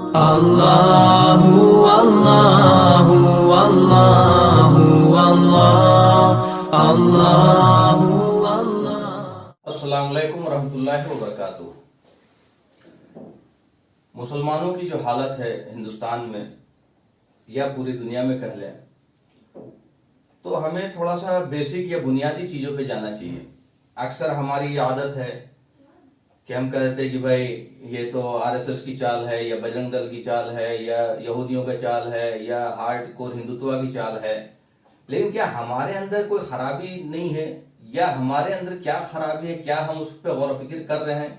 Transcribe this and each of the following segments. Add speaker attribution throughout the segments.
Speaker 1: Allahu Allahu Allahu Allahu
Speaker 2: अस्सलाम वालेकुम रहमतुल्लाहि व बरकातुहू। मुसलमानों की जो हालत है हिंदुस्तान में या पूरी दुनिया में कह लें, तो हमें थोड़ा सा बेसिक या बुनियादी चीज़ों पे जाना चाहिए। अक्सर हमारी ये आदत है कि हम कहते हैं कि भाई ये तो आरएसएस की चाल है या बजरंग दल की चाल है या यहूदियों का चाल है या हार्डकोर हिंदुत्व की चाल है। लेकिन क्या हमारे अंदर कोई खराबी नहीं है या हमारे अंदर क्या खराबी है, क्या हम उस पर गौर फिक्र कर रहे हैं?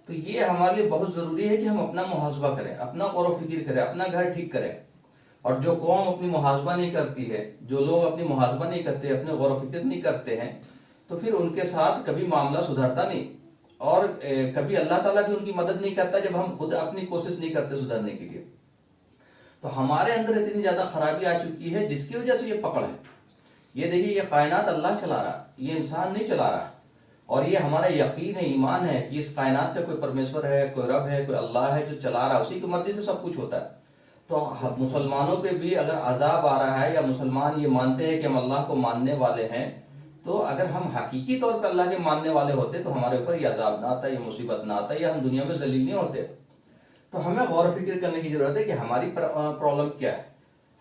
Speaker 2: तो ये हमारे लिए बहुत जरूरी है कि हम अपना मुहासबा करें, अपना गौर फिक्र करें, अपना घर ठीक करें। और जो कौम अपनी मुहासबा नहीं करती है, जो लोग अपनी मुहासबा नहीं करते, अपने गौर फिक्र नहीं करते हैं, तो फिर उनके साथ कभी मामला सुधरता नहीं और कभी अल्लाह ताला भी उनकी मदद नहीं करता जब हम खुद अपनी कोशिश नहीं करते सुधरने के लिए। तो हमारे अंदर इतनी ज्यादा खराबी आ चुकी है जिसकी वजह से ये पकड़ है। ये देखिए, ये कायनात अल्लाह चला रहा, ये इंसान नहीं चला रहा। और ये हमारा यकीन है, ईमान है कि इस कायनात का कोई परमेश्वर है, कोई रब है, कोई अल्लाह है जो चला रहा है, उसी की मर्जी से सब कुछ होता है। तो मुसलमानों पे भी अगर अजाब आ रहा है या मुसलमान ये मानते हैं कि हम अल्लाह को मानने वाले हैं, तो अगर हम हकीकी तौर पर अल्लाह के मानने वाले होते तो हमारे ऊपर ये अजाब ना आता, ये मुसीबत ना आता, या हम दुनिया में जलील नहीं होते। तो हमें गौर फिक्र करने की जरूरत है कि हमारी प्रॉब्लम क्या है।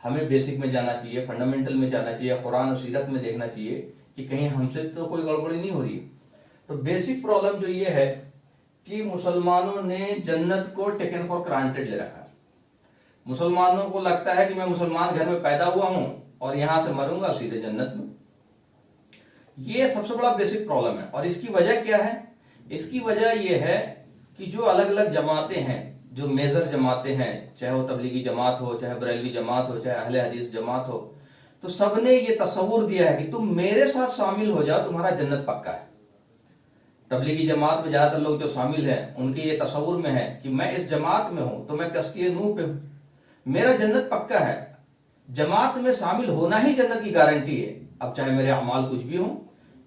Speaker 2: हमें बेसिक में जाना चाहिए, फंडामेंटल में जाना चाहिए, कुरान और सीरत में देखना चाहिए कि कहीं हमसे तो कोई गड़बड़ी नहीं हो रही। तो बेसिक प्रॉब्लम जो ये है कि मुसलमानों ने जन्नत को टेकन फॉर ग्रांटेड ले रखा है। मुसलमानों को लगता है कि मैं मुसलमान घर में पैदा हुआ हूं और यहां से मरूंगा सीधे जन्नत में। ये सबसे बड़ा बेसिक प्रॉब्लम है। और इसकी वजह क्या है? इसकी वजह यह है कि जो अलग अलग जमातें हैं, जो मेजर जमातें हैं, चाहे वो तबलीगी जमात हो, चाहे बरेलवी जमात हो, चाहे अहले हदीस जमात हो, तो सबने ये तस्वुर दिया है कि तुम मेरे साथ शामिल हो जाओ, तुम्हारा जन्नत पक्का है। तबलीगी जमात में ज्यादातर लोग जो शामिल हैं उनके ये तस्वुर में है कि मैं इस जमात में हूं तो मैं कश्ती नूह पे हूं, मेरा जन्नत पक्का है। जमात में शामिल होना ही जन्नत की गारंटी है। अब चाहे मेरे अमाल कुछ भी हो,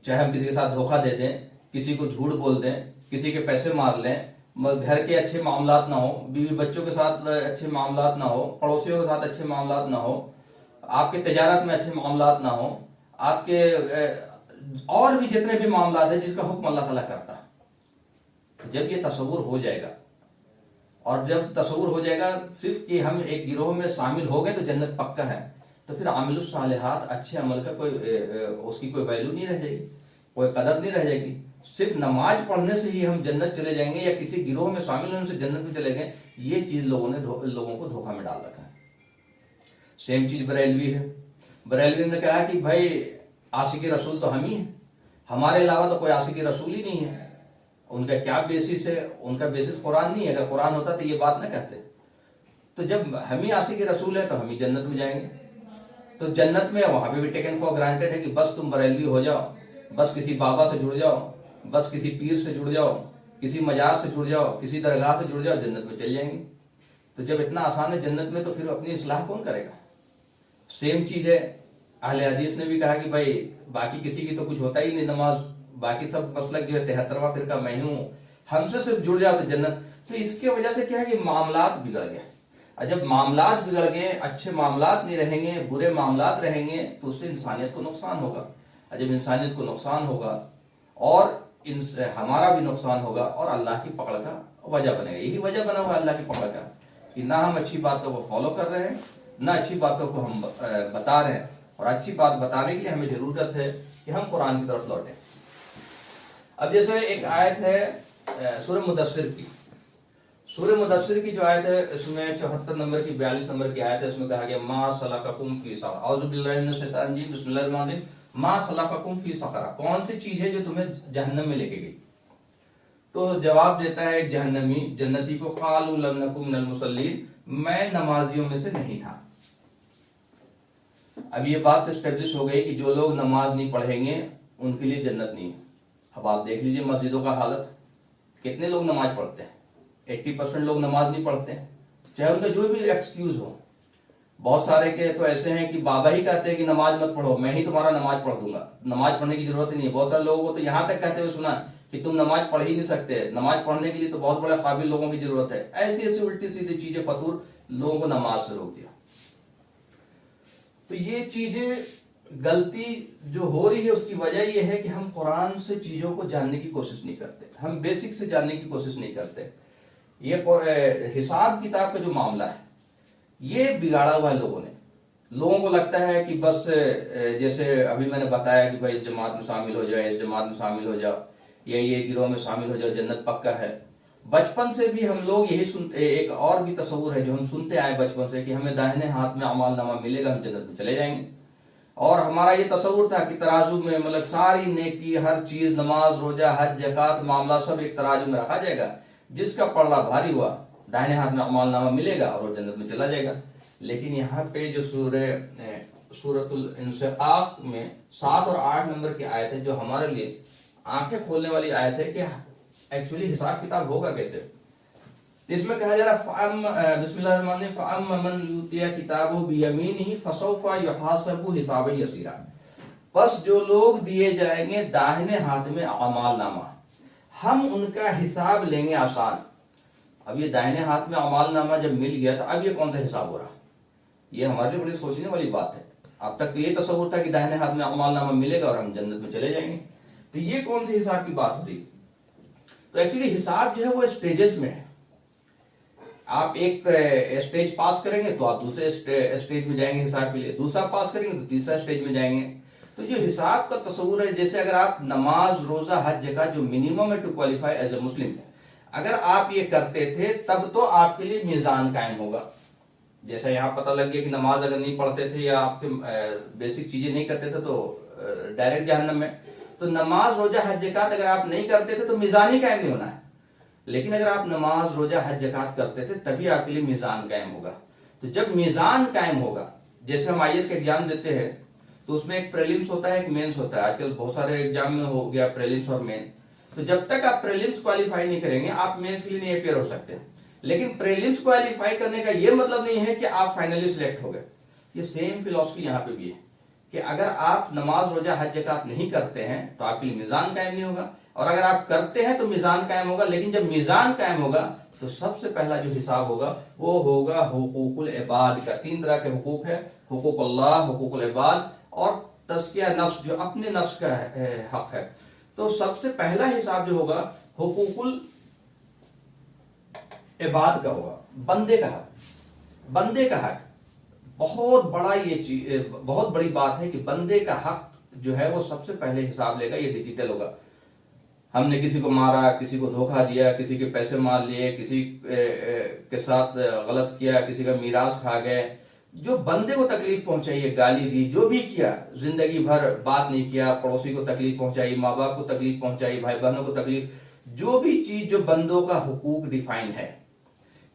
Speaker 2: चाहे हम किसी के साथ धोखा दे दें, किसी को झूठ बोल दें, किसी के पैसे मार लें, घर के अच्छे मामलात ना हो, बीवी बच्चों के साथ अच्छे मामलात ना हो, पड़ोसियों के साथ अच्छे मामलात ना हो, आपके तजारत में अच्छे मामलात ना हो, आपके और भी जितने भी मामलात है जिसका हुक्म अल्लाह ताला करता है। तो जब ये तस्वुर हो जाएगा और जब तस्वुर हो जाएगा सिर्फ कि हम एक गिरोह में शामिल हो गए तो जन्नत पक्का है, तो फिर आमिलुस सालिहात, अच्छे अमल का कोई उसकी कोई वैल्यू नहीं रह जाएगी, कोई कदर नहीं रह जाएगी। सिर्फ नमाज पढ़ने से ही हम जन्नत चले जाएंगे या किसी गिरोह में शामिल होने से जन्नत में चले गए, ये चीज लोगों को धोखा में डाल रखा है। सेम चीज बरेलवी है। बरेलवी ने कहा कि भाई आशिक रसूल तो हम ही हैं, हमारे अलावा तो कोई आशिक रसूल ही नहीं है। उनका क्या बेसिस है? उनका बेसिस कुरान नहीं है। अगर कुरान होता तो ये बात ना कहते। तो जब हम ही आशिक रसूल है तो हम ही जन्नत में जाएंगे। तो जन्नत में वहां पे भी टेकन फॉर ग्रांटेड है कि बस तुम बरेलवी हो जाओ, बस किसी बाबा से जुड़ जाओ, बस किसी पीर से जुड़ जाओ, किसी मजार से जुड़ जाओ, किसी दरगाह से जुड़ जाओ, जन्नत में चल जाएंगे। तो जब इतना आसान है जन्नत में, तो फिर अपनी इस्लाह कौन करेगा? सेम चीज है, अहले हदीस ने भी कहा कि भाई बाकी किसी की तो कुछ होता ही नहीं नमाज, बाकी सब मसलक जो है 73वां फिरका मैं हूं, हमसे सिर्फ जुड़ जाओ तो जन्नत। तो इसके वजह से क्या है कि मामलात बिगड़ गए। और जब मामलात बिगड़ गए, अच्छे मामलात नहीं रहेंगे, बुरे मामलात रहेंगे, तो उससे इंसानियत को नुकसान होगा। और जब इंसानियत को नुकसान होगा और हमारा भी नुकसान होगा और अल्लाह की पकड़ का वजह बनेगा। यही वजह बना हुआ अल्लाह की पकड़ का कि ना हम अच्छी बातों को फॉलो कर रहे हैं, ना अच्छी बातों को हम बता रहे हैं। और अच्छी बात बताने के लिए हमें जरूरत है कि हम कुरान की तरफ लौटें। अब जैसे एक आयत है सूरह मुदस्सिर की। सूरह मुदस्सिर की जो आयत है, इसमें 74 नंबर की 42 नंबर की आयत है। इसमें कहा गया मा सलककुम फी सक़र, औज़ु बिल्लाहि मिनश शैतानिर रजीम, बिस्मिल्लाहिर रहमानिर रहीम, मा सलककुम फी सक़र, कौन सी चीज है जो तुम्हें जहन्नम में लेके गई? तो जवाब देता है एक जहन्नमी जन्नती को, क़ालू लम नकु मिनल मुसल्लीन, मैं नमाजियों में से नहीं था। अब ये बात एस्टेब्लिश हो गई कि जो लोग नमाज नहीं पढ़ेंगे उनके लिए जन्नत नहीं है। अब आप देख लीजिए मस्जिदों का हालत, कितने लोग नमाज पढ़ते हैं? 80% लोग नमाज नहीं पढ़ते हैं, चाहे उनका जो भी एक्सक्यूज हो। बहुत सारे के तो ऐसे हैं कि बाबा ही कहते हैं कि नमाज मत पढ़ो, मैं ही तुम्हारा नमाज पढ़ दूंगा, नमाज पढ़ने की जरूरत ही नहीं है। बहुत सारे लोगों को तो यहां तक कहते हुए सुना कि तुम नमाज पढ़ ही नहीं सकते, नमाज पढ़ने के लिए तो बहुत बड़े काबिल लोगों की जरूरत है। ऐसी ऐसी उल्टी सीधी चीजें फतूर लोगों को नमाज से रोक दिया। तो ये चीजें गलती जो हो रही है उसकी वजह यह है कि हम कुरान से चीजों को जानने की कोशिश नहीं करते, हम बेसिक से जानने की कोशिश नहीं करते। ये हिसाब किताब का जो मामला है ये बिगाड़ा हुआ है लोगों ने। लोगों को लगता है कि बस जैसे अभी मैंने बताया कि भाई इस जमात में शामिल हो जाए, इस जमात में शामिल हो जाओ, या ये गिरोह में शामिल हो जाओ, जन्नत पक्का है। बचपन से भी हम लोग यही सुनते, एक और भी तस्वुर है जो हम सुनते आए बचपन से कि हमें दाहिने हाथ में अमाल नामा मिलेगा, हम जन्नत में चले जाएंगे। और हमारा ये तस्वुर था कि तराजू में मतलब सारी नेकी, हर चीज, नमाज, रोजा, हज, ज़कात, मामला सब एक तराजू में रखा जाएगा। जिसका पलड़ा भारी हुआ दाहिने हाथ में अमाल नामा मिलेगा और वो जन्नत में चला जाएगा। लेकिन यहाँ पे जो सूरतुल इंशिकाक में 7 और 8 नंबर की आयत है जो हमारे लिए आंखें खोलने वाली आयत है कि एक्चुअली हिसाब किताब होगा कैसे। इसमें कहा जा रहा बिस्मिल्लाहिर्रहमानिर्रहीम फअम्मा मन यूतिया किताबहु बियमीनिही फसौफा युहासबु हिसाबन यसीरा। बस जो लोग दिए जाएंगे दाहिने हाथ में अमाल नामा, हम उनका हिसाब लेंगे आसान। अब ये दाहिने हाथ में अमाल नामा जब मिल गया तो अब ये कौन सा हिसाब हो रहा, ये हमारे लिए बड़ी सोचने वाली बात है। अब तक तो ये तस्वुर था कि दाहिने हाथ में अमाल नामा मिलेगा और हम जन्नत में चले जाएंगे, तो ये कौन सी हिसाब की बात हो रही। तो एक्चुअली हिसाब जो है वो स्टेजेस में है। आप एक स्टेज पास करेंगे तो आप दूसरे स्टेज में जाएंगे हिसाब के लिए, दूसरा पास करेंगे तो तीसरा स्टेज में जाएंगे। तो जो हिसाब का तस्वुर है, जैसे अगर आप नमाज, रोजा, हज, ज़कात जो मिनिमम है टू क्वालिफाई एज ए मुस्लिम, अगर आप ये करते थे तब तो आपके लिए मीजान कायम होगा। जैसा यहाँ पता लग गया कि नमाज अगर नहीं पढ़ते थे या आपके बेसिक चीजें नहीं करते थे तो डायरेक्ट जहन्नम में। तो नमाज, रोजा, हज, ज़कात अगर आप नहीं करते थे तो मीजान ही कायम नहीं होना है। लेकिन अगर आप नमाज, रोजा, हज, ज़कात करते थे तभी आपके लिए मीजान कायम होगा। तो जब मीजान कायम होगा, जैसे हम आईएएस का एग्जाम देते हैं तो उसमें एक प्रीलिम्स होता है, एक मेंस होता है। आजकल बहुत सारे एग्जाम में हो गया प्रीलिम्स और मेन। तो जब तक आप प्रीलिम्स क्वालिफाई नहीं करेंगे आप मेंस के लिए नहीं अपियर हो सकते। लेकिन प्रीलिम्स क्वालिफाई करने का यह मतलब नहीं है कि आप फाइनली सिलेक्ट हो गए। ये सेम फिलॉसफी यहाँ पे भी है कि अगर आप नमाज, रोजा, हज, ज़कात नहीं करते हैं तो आपके लिए मीजान कायम नहीं होगा, और अगर आप करते हैं तो मीजान कायम होगा। लेकिन जब मीजान कायम होगा तो सबसे पहला जो हिसाब होगा वो होगा हुकूकुल इबाद का। 3 तरह के हुकूक है, हुकूक अल्लाह, हुकूकुल इबाद और तज़किया नफ्स जो अपने नफ्स का हक है। तो सबसे पहला हिसाब जो होगा हुकूकुल इबाद का होगा, बंदे का हक। बंदे का हक बहुत बड़ा, ये चीज बहुत बड़ी बात है कि बंदे का हक जो है वो सबसे पहले हिसाब लेगा। ये डिजिटल होगा। हमने किसी को मारा, किसी को धोखा दिया, किसी के पैसे मार लिए, किसी के साथ गलत किया, किसी का मीरास खा गए, जो बंदे को तकलीफ पहुंचाई है, गाली दी, जो भी किया, जिंदगी भर बात नहीं किया, पड़ोसी को तकलीफ पहुंचाई, माँ बाप को तकलीफ पहुंचाई, भाई बहनों को तकलीफ, जो भी चीज जो बंदों का हुकूक डिफाइन है,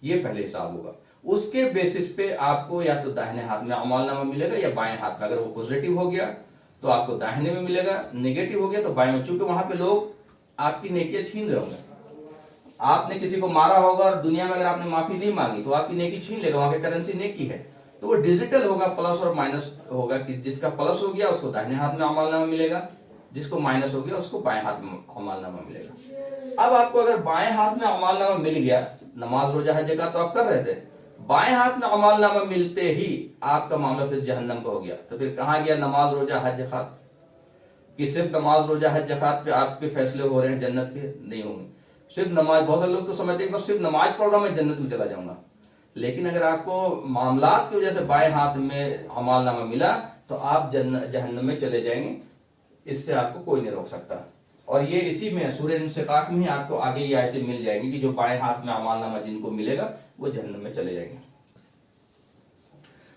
Speaker 2: ये पहले हिसाब होगा। उसके बेसिस पे आपको या तो दाहिने हाथ में अमाल नामा मिलेगा या बाएं हाथ में। अगर वो पॉजिटिव हो गया तो आपको दाहिने में मिलेगा, नेगेटिव हो गया तो बाएं में। चूंकि वहां पे लोग आपकी नेकियां छीन रहे होंगे। आपने किसी को मारा होगा और दुनिया में अगर आपने माफी नहीं मांगी तो आपकी नेकी छीन लेगा। वहां की करेंसी नेकी है, तो वो डिजिटल होगा, प्लस और माइनस होगा कि जिसका प्लस हो गया उसको दाहिने हाथ में अमाल नामा मिलेगा, जिसको माइनस हो गया उसको बाएं हाथ में अमाल नामा मिलेगा। अब आपको अगर बाएं हाथ में अमाल नामा मिल गया, नमाज, रोजा, हज, ज़कात तो आप कर रहे थे, बाएं हाथ में अमाल नामा मिलते ही आपका मामला फिर जहन्नम का हो गया। तो फिर कहां गया नमाज, रोजा, हज, ज़कात? कि सिर्फ नमाज, रोजा, हज, ज़कात पे आपके फैसले हो रहे हैं जन्नत के? नहीं होंगे। सिर्फ नमाज, बहुत सारे लोग तो समझते हैं बस सिर्फ नमाज पढ़ रहा हूं मैं जन्नत में चला जाऊंगा। लेकिन अगर आपको मामलात की वजह से बाएं हाथ में अमाल नामा मिला तो आप जहन्नम में चले जाएंगे। इससे आपको कोई नहीं रोक सकता। और ये इसी में सूरह इंशिकाक में ही आपको आगे ये आयतें मिल जाएंगी कि जो बाएं हाथ में अमाल नामा जिनको मिलेगा वो जहन्नम में चले जाएंगे।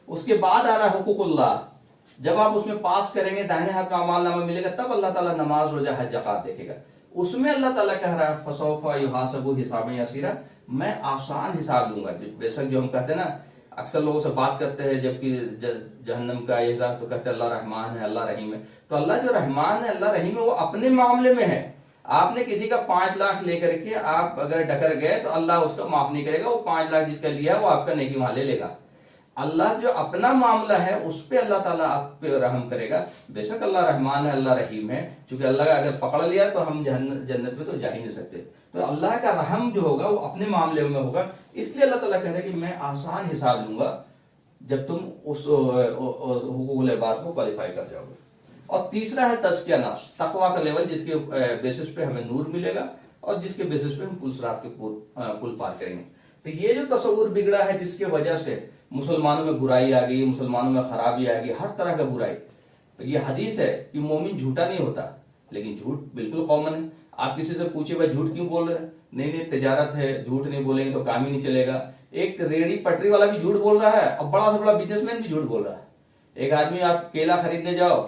Speaker 2: उसके बाद आ रहा है हुकूकुल्लाह। जब आप उसमें पास करेंगे, दाहिने हाथ में अमाल नामा मिलेगा, तब अल्लाह ताला नमाज, रोजा, हज, ज़कात देखेगा। उसमें अल्लाह ताला कह रहा है फसौफा युहासबु हिसाबन यसीरा, मैं आसान हिसाब दूंगा। बेशक जो हम कहते हैं ना, अक्सर लोगों से बात करते हैं जबकि जहन्नम का ये हिसाब तो कहते हैं अल्लाह रहमान है, अल्लाह रहीम है। तो अल्लाह जो रहमान है, अल्लाह रहीम है, वो अपने मामले में है। आपने किसी का 5 लाख लेकर के आप अगर डकर गए तो अल्लाह उसका माफ नहीं करेगा। वो 5 लाख जिसका लिया है वो आपका नेकी वहां ले लेगा। अल्लाह जो अपना मामला है उस पे अल्लाह ताला आप पे रहम करेगा। बेशक अल्लाह रहमान है, अल्लाह रहीम है, क्योंकि अल्लाह का अगर पकड़ लिया तो हम जन्नत में तो जा ही नहीं सकते। तो अल्लाह का रहम जो होगा वो अपने मामले में होगा, इसलिए अल्लाह ताला कह रहा है कि मैं आसान हिसाब लूंगा जब तुम उस हुकूकुल इबाद को क्वालिफाई कर जाओगे। और तीसरा है तज़किया नफ्स, तकवा का लेवल, जिसके बेसिस पे हमें नूर मिलेगा और जिसके बेसिस पे हम पुल सिरात के पुल पार करेंगे। तो ये जो तस्वुर बिगड़ा है जिसके वजह से मुसलमानों में बुराई आ गई, मुसलमानों में खराबी आ गई, हर तरह का बुराई। तो ये हदीस है कि मोमिन झूठा नहीं होता, लेकिन झूठ बिल्कुल कॉमन है। आप किसी से पूछे भाई झूठ क्यों बोल रहे हैं, नहीं नहीं तिजारत है, झूठ नहीं बोलेंगे तो काम ही नहीं चलेगा। एक रेडी पटरी वाला भी झूठ बोल रहा है और बड़ा से बड़ा बिजनेसमैन भी झूठ बोल रहा है। एक आदमी आप केला खरीदने जाओ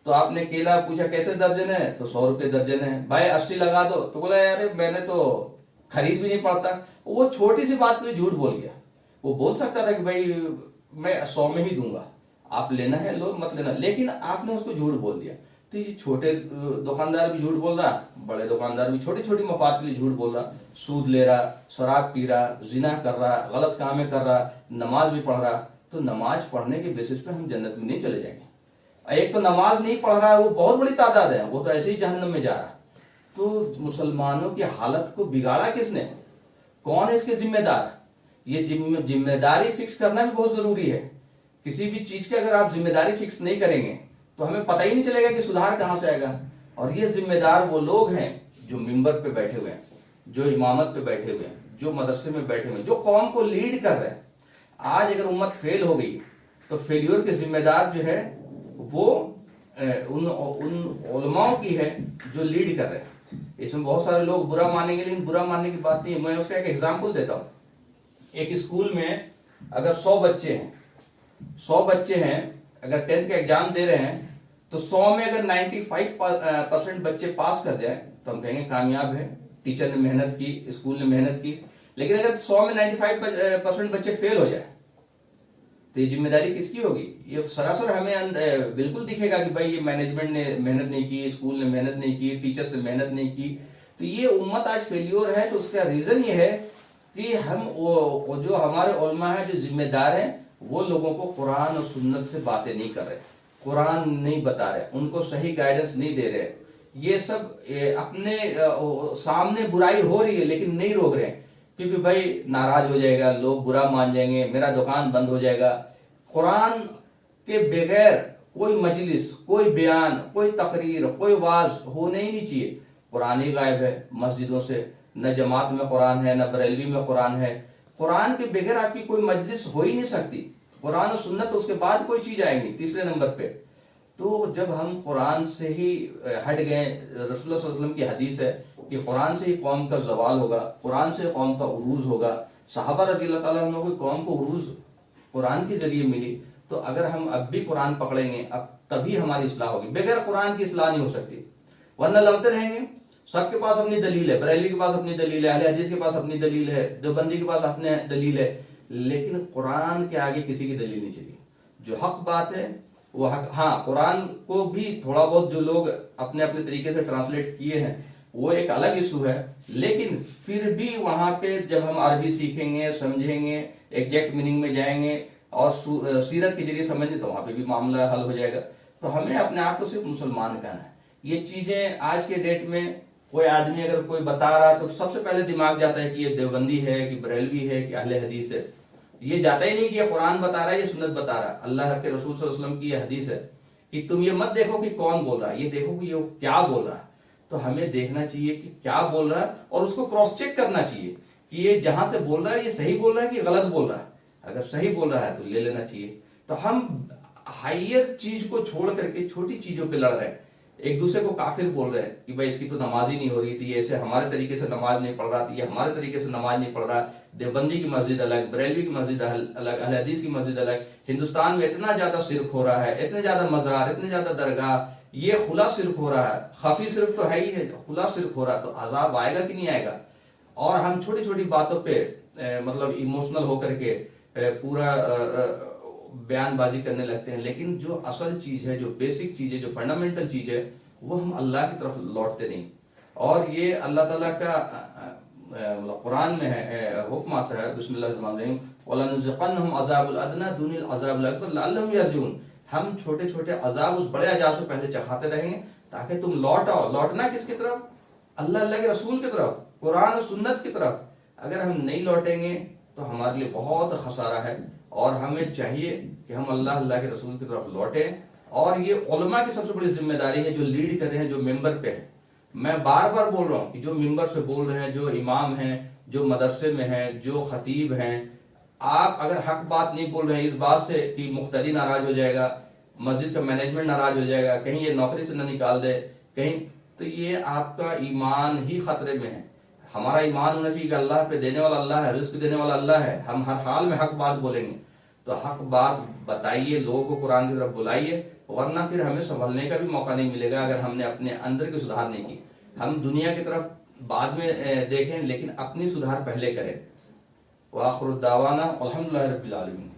Speaker 2: तो आपने केला पूछा कैसे दर्जन है, तो 100 रुपए दर्जन है। भाई 80 लगा दो, तो बोला यार मैंने तो खरीद भी नहीं पड़ता। वो छोटी सी बात पे झूठ बोल गया। वो बोल सकता था कि भाई मैं 100 में ही दूंगा, आप लेना है लो, मत लेना, लेकिन आपने उसको झूठ बोल दिया। तो ये छोटे दुकानदार भी झूठ बोल रहा, बड़े दुकानदार भी छोटी छोटी मफाद के लिए झूठ बोल रहा, सूद ले रहा, शराब पी रहा, जिना कर रहा, गलत कामें कर रहा, नमाज भी पढ़ रहा। तो नमाज पढ़ने के बेसिस पे हम जन्नत में नहीं चले जाएंगे। एक तो नमाज नहीं पढ़ रहा है, वो बहुत बड़ी तादाद है, वो तो ऐसे ही जहन्नम में जा रहा। तो मुसलमानों की हालत को बिगाड़ा किसने, कौन है इसके जिम्मेदार? ये जिम्मेदारी फिक्स करना भी बहुत जरूरी है। किसी भी चीज की अगर आप जिम्मेदारी फिक्स नहीं करेंगे तो हमें पता ही नहीं चलेगा कि सुधार कहां से आएगा। और ये जिम्मेदार वो लोग हैं जो मिंबर पे बैठे हुए हैं, जो इमामत पे बैठे हुए हैं, जो मदरसे में बैठे हुए हैं, जो कौम को लीड कर रहे हैं। आज अगर उम्मत फेल हो गई तो फेल्योर के जिम्मेदार जो है वो उन उलमाओं की है जो लीड कर रहे हैं। इसमें बहुत सारे लोग बुरा मानेंगे, लेकिन बुरा मानने की बात नहीं है। मैं उसका एक एग्जाम्पल देता हूं। एक स्कूल में अगर 100 बच्चे हैं, 100 बच्चे हैं, अगर 10th का एग्जाम दे रहे हैं, तो 100 में अगर 95% बच्चे पास कर जाए तो हम कहेंगे कामयाब है, टीचर ने मेहनत की, स्कूल ने मेहनत की। लेकिन अगर 100 में 95% बच्चे फेल हो जाए तो ये जिम्मेदारी किसकी होगी? ये सरासर हमें बिल्कुल दिखेगा कि भाई ये मैनेजमेंट ने मेहनत नहीं की, स्कूल ने मेहनत नहीं की, टीचर्स ने मेहनत नहीं की। तो ये उम्मत आज फेल्योर है। तो उसका रीजन ये है कि हम वो जो हमारे उलमा है, जो जिम्मेदार हैं, वो लोगों को कुरान और सुन्नत से बातें नहीं कर रहे, कुरान नहीं बता रहे, उनको सही गाइडेंस नहीं दे रहे। ये सब अपने सामने बुराई हो रही है लेकिन नहीं रोक रहे, क्योंकि भाई नाराज हो जाएगा, लोग बुरा मान जाएंगे, मेरा दुकान बंद हो जाएगा। कुरान के बगैर कोई मजलिस, कोई बयान, कोई तकरीर, कोई वाज होने ही नहीं चाहिए। कुरान ही गायब है मस्जिदों से, न जमात में कुरान है, न बरेलवी में कुरान है। कुरान के बगैर आपकी कोई मजलिस हो ही नहीं सकती। कुरान और सुन्नत, उसके बाद कोई चीज आएंगी तीसरे नंबर पे। तो जब हम कुरान से ही हट गए, रसूलुल्लाह सल्लल्लाहु अलैहि वसल्लम की हदीस है कि कुरान से ही कौम का जवाल होगा, कुरान से कौम का उरूज होगा। सहाबा रज़ी अल्लाह ताला अन्हुम को कौम को उरूज कुरान के जरिए मिली। तो अगर हम अब भी कुरान पकड़ेंगे, अब तभी हमारी इस्लाह होगी। बगैर कुरान की इस्लाह नहीं हो सकती, वरना लड़ते रहेंगे। सबके पास अपनी दलील है, बरेलवी के पास अपनी दलील है, अहले हदीस के पास अपनी दलील है, देवबंदी के पास अपने दलील है, लेकिन कुरान के आगे किसी की दलील नहीं चली। जो हक बात है वो हक। हाँ, कुरान को भी थोड़ा बहुत जो लोग अपने अपने तरीके से ट्रांसलेट किए हैं वो एक अलग इशू है, लेकिन फिर भी वहां पे जब हम अरबी सीखेंगे, समझेंगे, एग्जैक्ट मीनिंग में जाएंगे और सीरत के जरिए समझेंगे तो वहां पे भी मामला हल हो जाएगा। तो हमें अपने आप को सिर्फ मुसलमान कहना है। ये चीजें आज के डेट में कोई आदमी अगर कोई बता रहा तो सबसे पहले दिमाग जाता है कि ये देवबंदी है, कि बरेलवी है, कि अहले हदीस है। ये जाता ही नहीं कि ये कुरान बता रहा है, ये सुन्नत बता रहा है। अल्लाह के रसूल सल्लल्लाहु अलैहि वसल्लम की ये हदीस है कि तुम ये मत देखो कि कौन बोल रहा है, ये देखो कि ये क्या बोल रहा है। तो हमें देखना चाहिए कि क्या बोल रहा है और उसको क्रॉस चेक करना चाहिए कि ये जहां से बोल रहा है ये सही बोल रहा है कि गलत बोल रहा है। अगर सही बोल रहा है तो ले लेना चाहिए। तो हम हाइयर चीज को छोड़ करके छोटी चीजों पे लड़ रहे हैं, एक दूसरे को काफिर बोल रहे हैं कि भाई इसकी तो नमाज ही नहीं हो रही थी, ऐसे हमारे तरीके से नमाज नहीं पढ़ रहा थी, ये हमारे तरीके से नमाज नहीं पढ़ रहा। देवबंदी की मस्जिद अलग, बरेलवी की मस्जिद अलग, अहले हदीस की मस्जिद अलग। हिंदुस्तान में इतना ज्यादा शिर्क हो रहा है, इतने ज्यादा मजार, इतने ज्यादा दरगाह, ये खुला शिर्क हो रहा है। खफी शिर्क तो है ही है, खुला शिर्क हो रहा है। तो अजाब आएगा कि नहीं आएगा? और हम छोटी छोटी बातों पे मतलब इमोशनल होकर के पूरा बयानबाजी करने लगते हैं, लेकिन जो असल चीज है, जो बेसिक चीज है, जो फंडामेंटल चीज है, वो हम अल्लाह की तरफ लौटते नहीं। और ये अल्लाह ताला का कुरान में है, हुक्म आता है बिस्मिल्लाहिर्रहमानिर्रहीम वलनुज़िक़न्नहुम अज़ाबुल अदना दुनिल अज़ाबिल अकबर लअल्लहुम यरजिऊन। हम छोटे छोटे अजाब उस बड़े अजाब से पहले चखाते रहेंगे ताकि तुम लौट आओ। लौटना किसकी तरफ? अल्लाह के रसूल की तरफ, कुरान और सुन्नत की तरफ। अगर हम नहीं लौटेंगे तो हमारे लिए बहुत खसारा है, और हमें चाहिए कि हम अल्लाह के रसूल की तरफ लौटें। और ये उलमा की सबसे बड़ी जिम्मेदारी है जो लीड कर रहे हैं, जो मेंबर पे है। मैं बार बार बोल रहा हूँ कि जो मेंबर से बोल रहे हैं, जो इमाम हैं, जो मदरसे में हैं, जो खतीब हैं, आप अगर हक बात नहीं बोल रहे हैं इस बात से कि मुख्तदी नाराज हो जाएगा, मस्जिद का मैनेजमेंट नाराज हो जाएगा, कहीं ये नौकरी से न निकाल दे कहीं, तो ये आपका ईमान ही खतरे में है। हमारा ईमान होना चाहिए कि अल्लाह पे देने वाला अल्लाह है, रिस्क देने वाला अल्लाह है। हम हर हाल में हक बात बोलेंगे, तो हक बात बताइए, लोगों को कुरान की तरफ बुलाइए, वरना फिर हमें संभलने का भी मौका नहीं मिलेगा अगर हमने अपने अंदर की सुधार नहीं की। हम दुनिया की तरफ बाद में देखें, लेकिन अपनी सुधार पहले करें। व आखिर दावाना अल्हम्दुलिल्लाहि रब्बिल आलमीन।